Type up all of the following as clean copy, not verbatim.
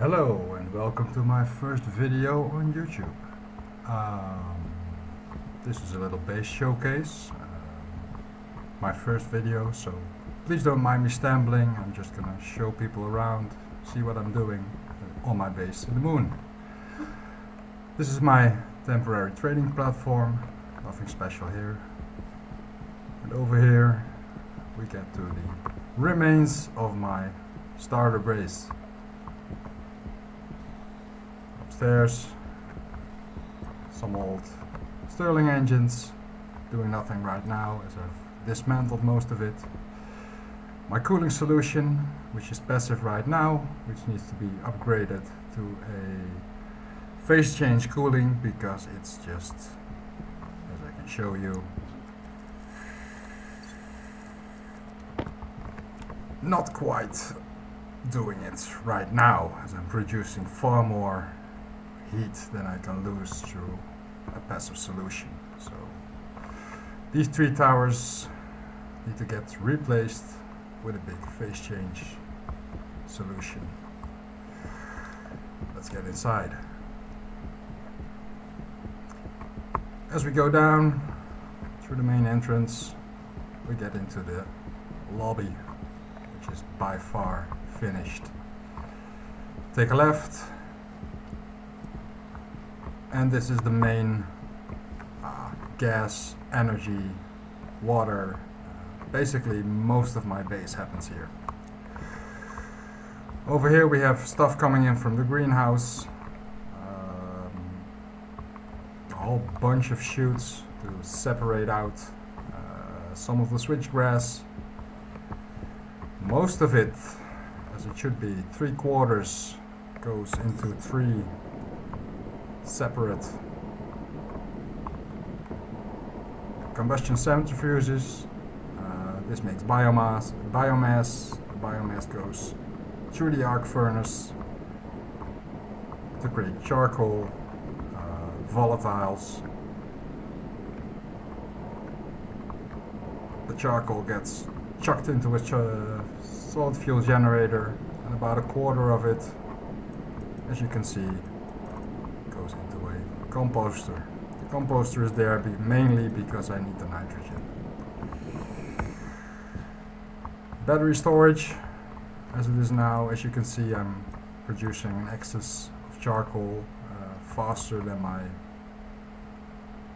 Hello and welcome to my first video on YouTube. This is a little base showcase, my first video, so please don't mind me stumbling. I'm just gonna show people around, see what I'm doing on my base in the moon. This is my temporary trading platform, nothing special here. And over here we get to the remains of my starter base. Upstairs, some old Stirling engines, doing nothing right now as I've dismantled most of it. My cooling solution, which is passive right now, which needs to be upgraded to a phase change cooling because it's just, as I can show you, not quite doing it right now, as I'm producing far more heat than I can lose through a passive solution. So these 3 towers need to get replaced with a big phase change solution. Let's get inside. As we go down through the main entrance, we get into the lobby, which is by far finished. Take a left, and this is the main gas, energy, water. Basically most of my base happens here. Over here we have stuff coming in from the greenhouse, a whole bunch of chutes to separate out some of the switchgrass. Most of it, as it should be, 3/4 goes into 3 separate combustion centrifuges. This makes biomass. The biomass goes through the arc furnace to create charcoal, volatiles. The charcoal gets chucked into a solid fuel generator, and about 1/4 of it, as you can see, goes into a composter. The composter is there mainly because I need the nitrogen. Battery storage, as it is now, as you can see, I'm producing an excess of charcoal faster than my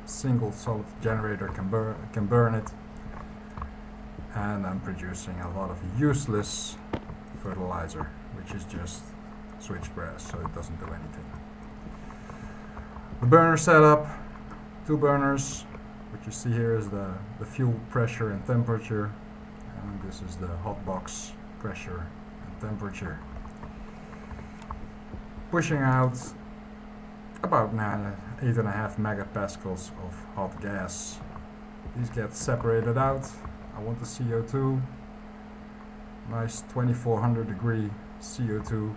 single solid generator can burn it, and I'm producing a lot of useless fertilizer, which is just switchgrass, so it doesn't do anything. The burner setup, 2 burners. What you see here is the fuel pressure and temperature, and this is the hot box pressure and temperature. Pushing out about 8.5 megapascals of hot gas. These get separated out. I want the CO2, nice 2400 degree CO2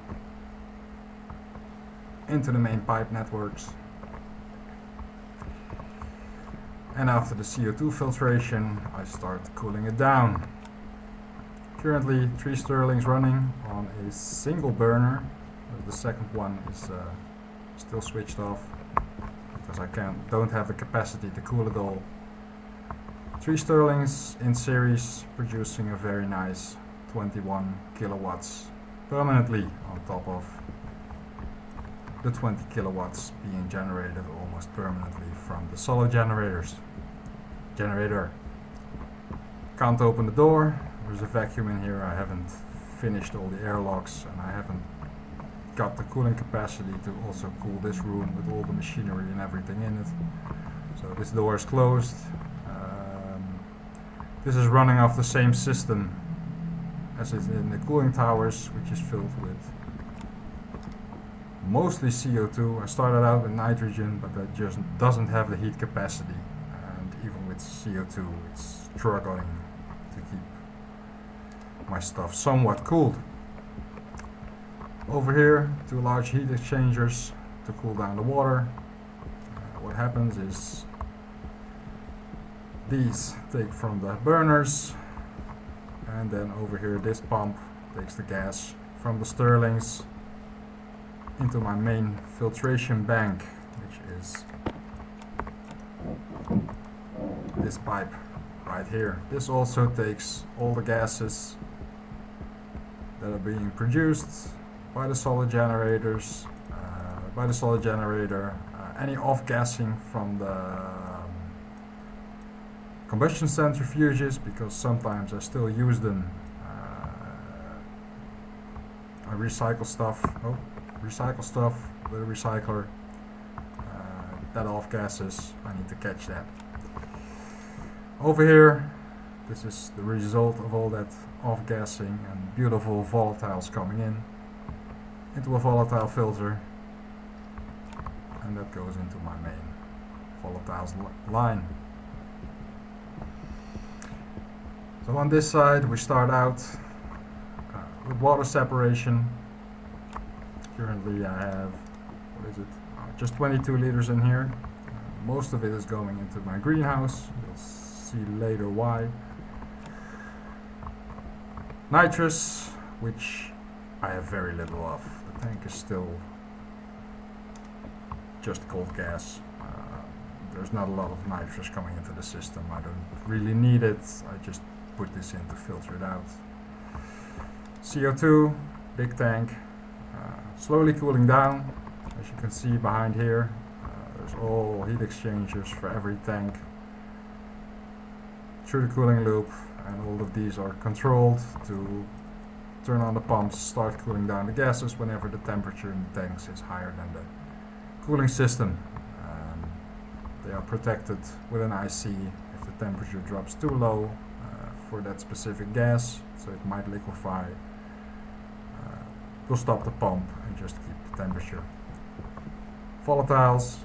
into the main pipe networks. And after the CO2 filtration, I start cooling it down. Currently 3 Stirlings running on a single burner. The second one is still switched off because I don't have the capacity to cool it all. 3 Stirlings in series, producing a very nice 21 kilowatts permanently on top of the 20 kilowatts being generated almost permanently from the solid generator. Can't open the door, there's a vacuum in here. I haven't finished all the airlocks, and I haven't got the cooling capacity to also cool this room with all the machinery and everything in it. So this door is closed. This is running off the same system as is in the cooling towers, which is filled with mostly CO2. I started out with nitrogen, but that just doesn't have the heat capacity, and even with CO2 it's struggling to keep my stuff somewhat cooled. Over here, 2 large heat exchangers to cool down the water. What happens is these take from the burners, and then over here this pump takes the gas from the Stirlings into my main filtration bank, which is this pipe right here. This also takes all the gases that are being produced by the solid generators, any off-gassing from the combustion centrifuges, because sometimes I still use them. I recycle stuff with a recycler. That off-gases, I need to catch that. Over here, this is the result of all that off-gassing and beautiful volatiles coming in into a volatile filter, and that goes into my main volatiles line. So on this side we start out with water separation. Currently I have, just 22 liters in here. Most of it is going into my greenhouse. You'll see later why. Nitrous, which I have very little of. The tank is still just cold gas. There's not a lot of nitrous coming into the system. I don't really need it. I just put this in to filter it out. CO2, big tank, slowly cooling down. As you can see behind here, there's all heat exchangers for every tank through the cooling loop, and all of these are controlled to turn on the pumps, start cooling down the gases whenever the temperature in the tanks is higher than the cooling system. They are protected with an IC if the temperature drops too low for that specific gas, so it might liquefy. We'll stop the pump and just keep the temperature. Volatiles,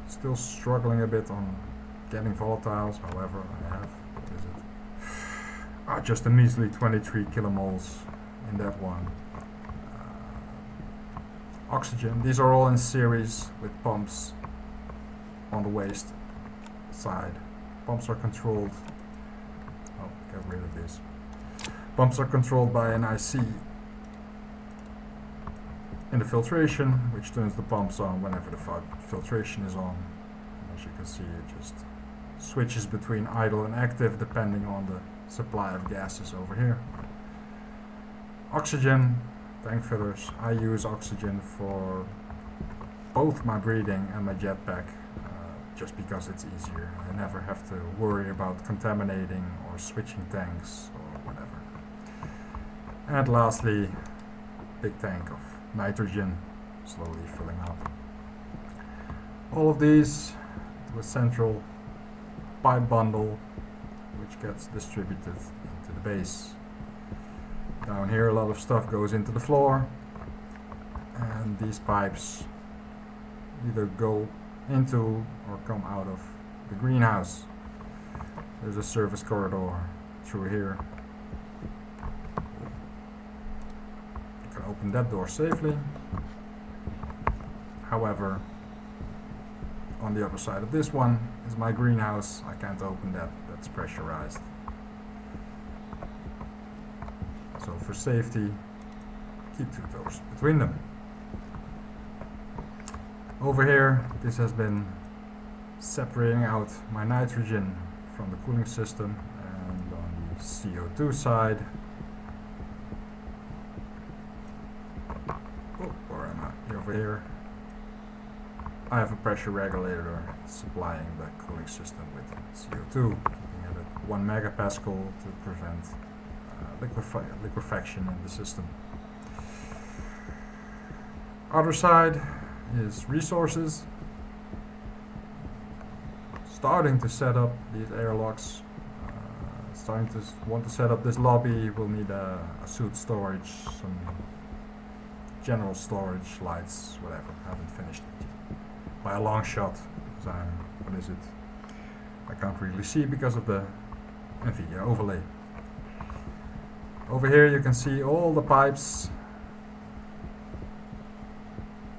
still struggling a bit on getting volatiles, however I have, just a measly 23 kilomoles in that one. Oxygen, these are all in series with pumps on the waste side. Pumps are controlled, get rid of this. Pumps are controlled by an IC in the filtration, which turns the pumps on whenever the filtration is on. And as you can see, it just switches between idle and active depending on the supply of gases over here. Oxygen, tank fillers. I use oxygen for both my breathing and my jetpack, just because it's easier. I never have to worry about contaminating or switching tanks or whatever. And lastly, big tank of nitrogen, slowly filling up. All of these to a central pipe bundle, which gets distributed into the base. Down here a lot of stuff goes into the floor, and these pipes either go into or come out of the greenhouse. There's a service corridor through here. You can open that door safely. However, on the other side of this one is my greenhouse. I can't open that, that's pressurized. So for safety, keep two doors between them. Over here, this has been separating out my nitrogen from the cooling system, and on the CO2 side, where am I? Over here, I have a pressure regulator supplying the cooling system with CO2, keeping it at 1 megapascal to prevent liquefaction in the system. Other side is resources. Starting to set up these airlocks. Starting to want to set up this lobby. We'll need a suit storage, some general storage, lights, whatever. Haven't finished it by a long shot, because I can't really see because of the NVIDIA overlay. Over here you can see all the pipes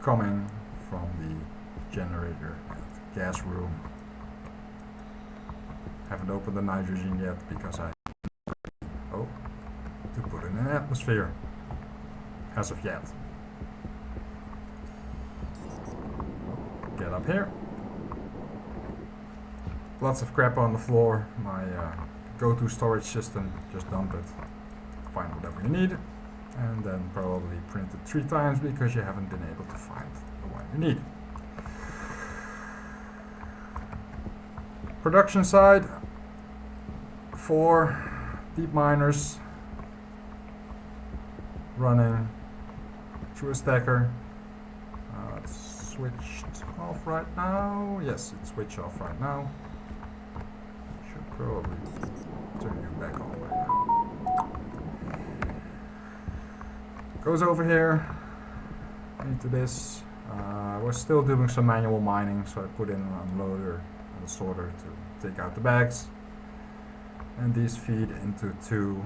coming from the generator and gas room. Haven't opened the nitrogen yet because to put in an atmosphere. as of yet. Get up here. Lots of crap on the floor. My go-to storage system, just dump it, find whatever you need, and then probably print it 3 times because you haven't been able to find the one you need. Production side, 4 deep miners running through a stacker. It's switched off right now. Yes, it's switched off right now. Should probably turn you back on right now. Goes over here into this. I was still doing some manual mining, so I put in an unloader and a sorter to take out the bags. And these feed into 2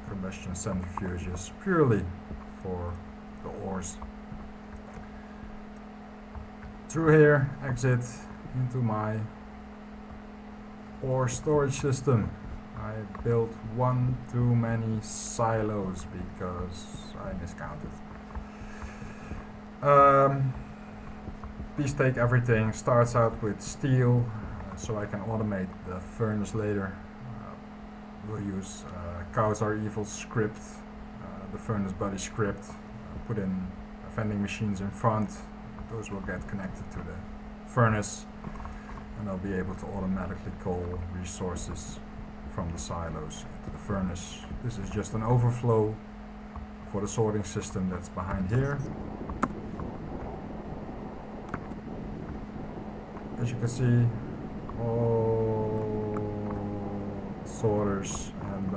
combustion centrifuges purely for the ores. Through here, exit into my ore storage system. I built one too many silos because I miscounted. These take everything. Starts out with steel, so I can automate the furnace later. We'll use Cows Are Evil script, the furnace body script. Put in vending machines in front. Those will get connected to the furnace, and I'll be able to automatically call resources from the silos into the furnace. This is just an overflow for the sorting system that's behind here. As you can see, all sorters, and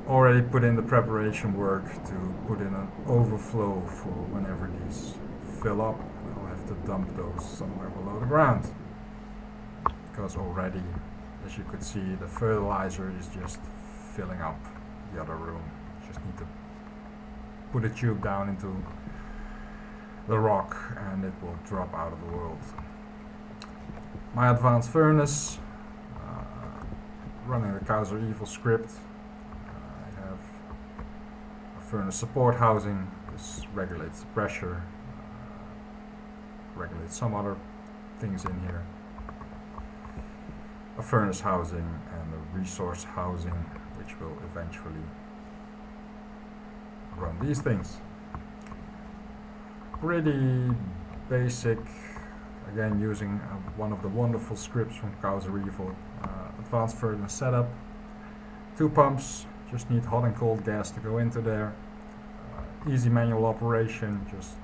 already put in the preparation work to put in an overflow for whenever these fill up. I'll have to dump those somewhere below the ground, because already, as you could see, the fertilizer is just filling up the other room. Just need to put a tube down into the rock and it will drop out of the world. My advanced furnace, running the Cows Are Evil script. I have a furnace support housing. This regulates the pressure, regulates some other things in here. A furnace housing and a resource housing, which will eventually run these things. Pretty basic, again using one of the wonderful scripts from Cows Are Evil. Advanced furnace setup. 2 pumps, just need hot and cold gas to go into there. Easy manual operation, just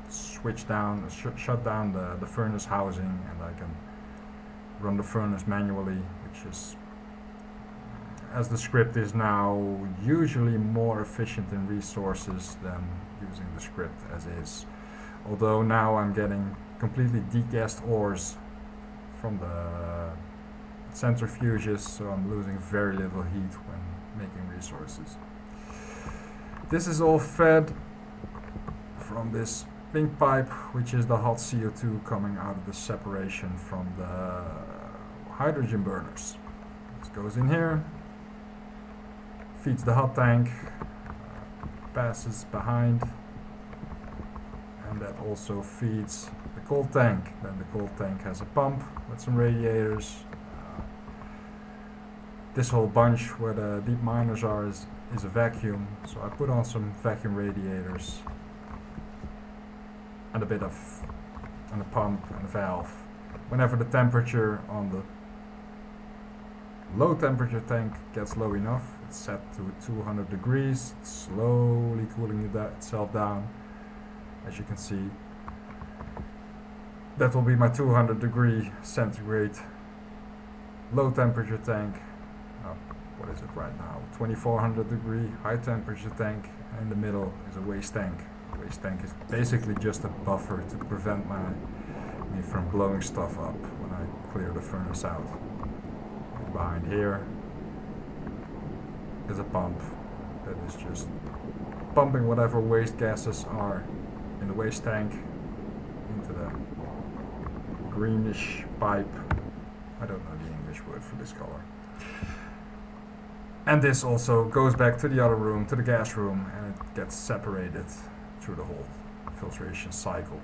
switch down, shut down the furnace housing, and I can run the furnace manually, which is, as the script is now, usually more efficient in resources than using the script as is. Although now I'm getting completely degassed ores from the centrifuges, so I'm losing very little heat when making resources. This is all fed from this pink pipe, which is the hot CO2 coming out of the separation from the hydrogen burners. This goes in here, feeds the hot tank, passes behind, and that also feeds the cold tank. Then the cold tank has a pump with some radiators. This whole bunch where the deep miners are is a vacuum, so I put on some vacuum radiators and a pump and a valve. Whenever the temperature on the low temperature tank gets low enough, it's set to 200 degrees, it's slowly cooling itself down. As you can see, that will be my 200 degree centigrade low temperature tank. What is it right now? 2400 degree high temperature tank, and in the middle is a waste tank. The waste tank is basically just a buffer to prevent me from blowing stuff up when I clear the furnace out. And behind here is a pump that is just pumping whatever waste gases are in the waste tank into the greenish pipe. I don't know the English word for this color. And this also goes back to the other room, to the gas room, and it gets separated through the whole filtration cycle.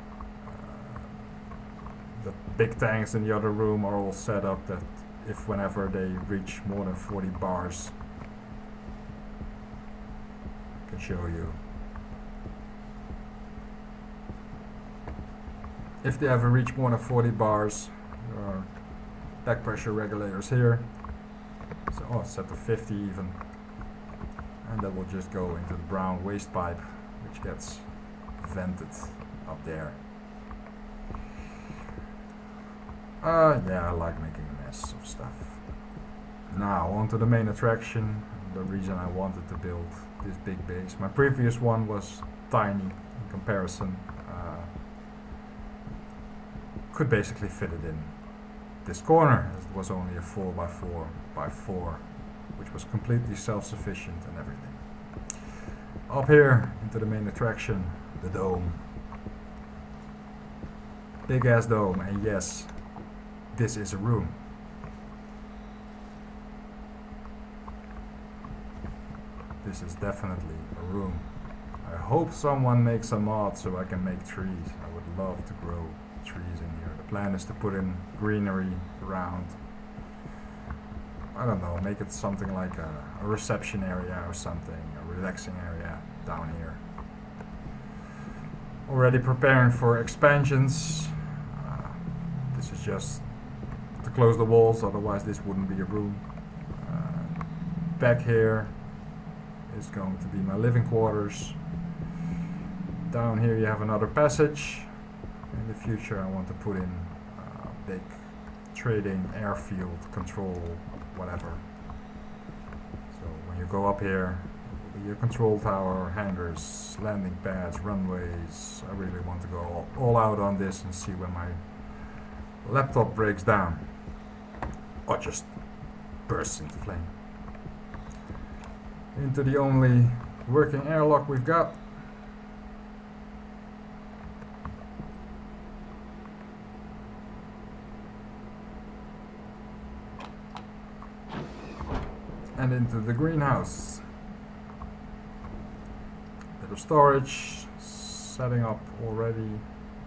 The big tanks in the other room are all set up that if whenever they reach more than 40 bars, I can show you. If they ever reach more than 40 bars, there are back pressure regulators here. So, oh, it's set to 50 even. And that will just go into the brown waste pipe, which gets vented up there. Yeah, I like making a mess of stuff. Now, onto the main attraction, the reason I wanted to build this big base. My previous one was tiny in comparison. Could basically fit it in this corner, as it was only a 4x4x4, which was completely self-sufficient and everything. Up here, into the main attraction, the dome. Big ass dome, and yes, this is a room. This is definitely a room. I hope someone makes a mod so I can make trees. I would love to grow trees in here. The plan is to put in greenery around. I don't know, make it something like a reception area or something, a relaxing area down here. Already preparing for expansions. This is just to close the walls, otherwise this wouldn't be a room. Back here is going to be my living quarters. Down here you have another passage. In the future I want to put in a big trading airfield control, whatever. So when you go up here, your control tower, hangars, landing pads, runways, I really want to go all out on this and see when my laptop breaks down or just bursts into flame. Into the only working airlock we've got. And into the greenhouse. Bit of storage, setting up already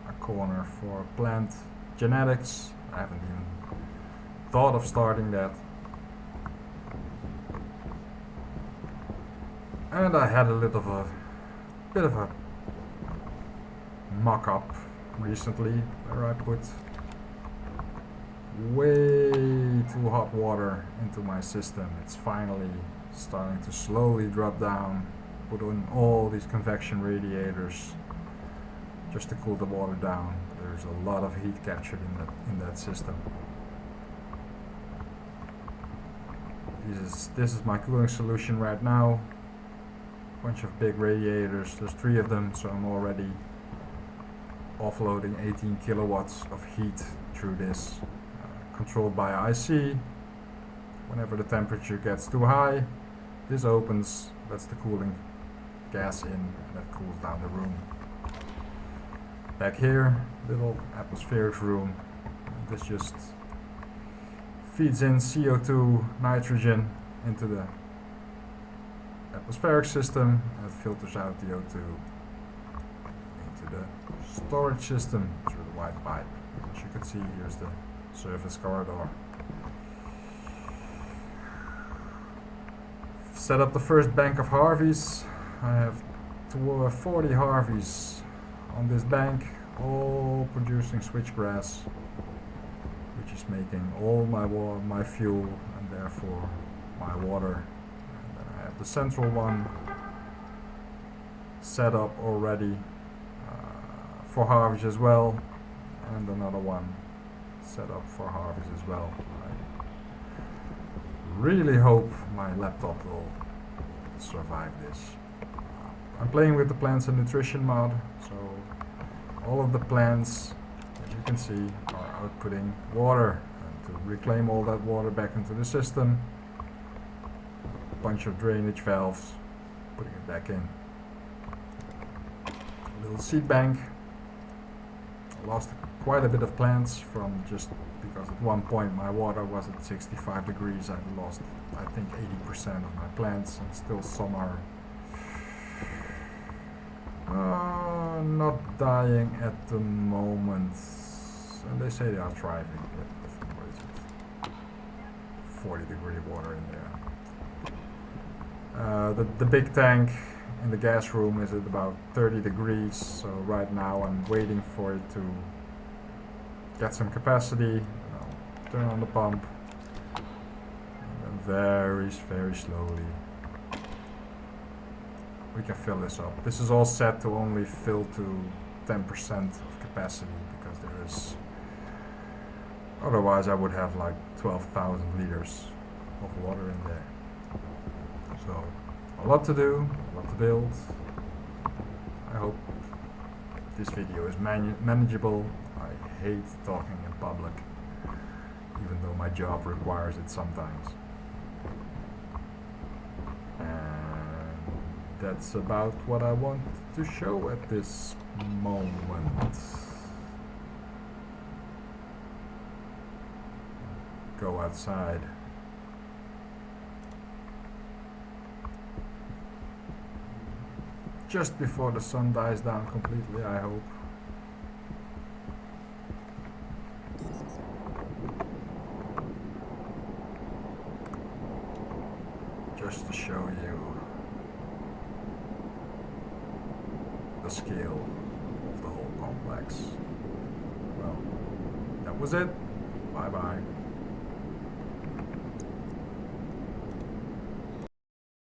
a corner for plant genetics. I haven't even thought of starting that. And I had a bit of a mock-up recently where I put way too hot water into my system. It's finally starting to slowly drop down. Put in all these convection radiators just to cool the water down. There's a lot of heat captured in that system. This is my cooling solution right now. Bunch of big radiators, there's 3 of them, so I'm already offloading 18 kilowatts of heat through this, controlled by IC. Whenever the temperature gets too high, this opens, lets the cooling gas in, and that cools down the room. Back here, little atmospheric room. This just feeds in CO2, nitrogen into the atmospheric system, and it filters out the O2 into the storage system through the white pipe. As you can see, here's the surface corridor. Set up the first bank of Harveys. I have 40 Harveys on this bank, all producing switchgrass, which is making all my fuel and therefore my water. The central one set up already for harvest as well, and another one set up for harvest as well. I really hope my laptop will survive this. I'm playing with the plants and nutrition mod, so all of the plants, as you can see, are outputting water, and to reclaim all that water back into the system, bunch of drainage valves, putting it back in. A little seed bank. I lost quite a bit of plants from just because at one point my water was at 65 degrees. I lost, I think, 80% of my plants, and still some are not dying at the moment. And they say they are thriving with, what is it, 40-degree water in there. The big tank in the gas room is at about 30 degrees, so right now I'm waiting for it to get some capacity. I'll turn on the pump, and then very slowly we can fill this up. This is all set to only fill to 10% of capacity, because there is, otherwise I would have like 12,000 liters of water in there. So a lot to do, a lot to build. I hope this video is manageable. I hate talking in public, even though my job requires it sometimes. And that's about what I want to show at this moment. Go outside. Just before the sun dies down completely, I hope. Just to show you the scale of the whole complex. Well, that was it. Bye bye.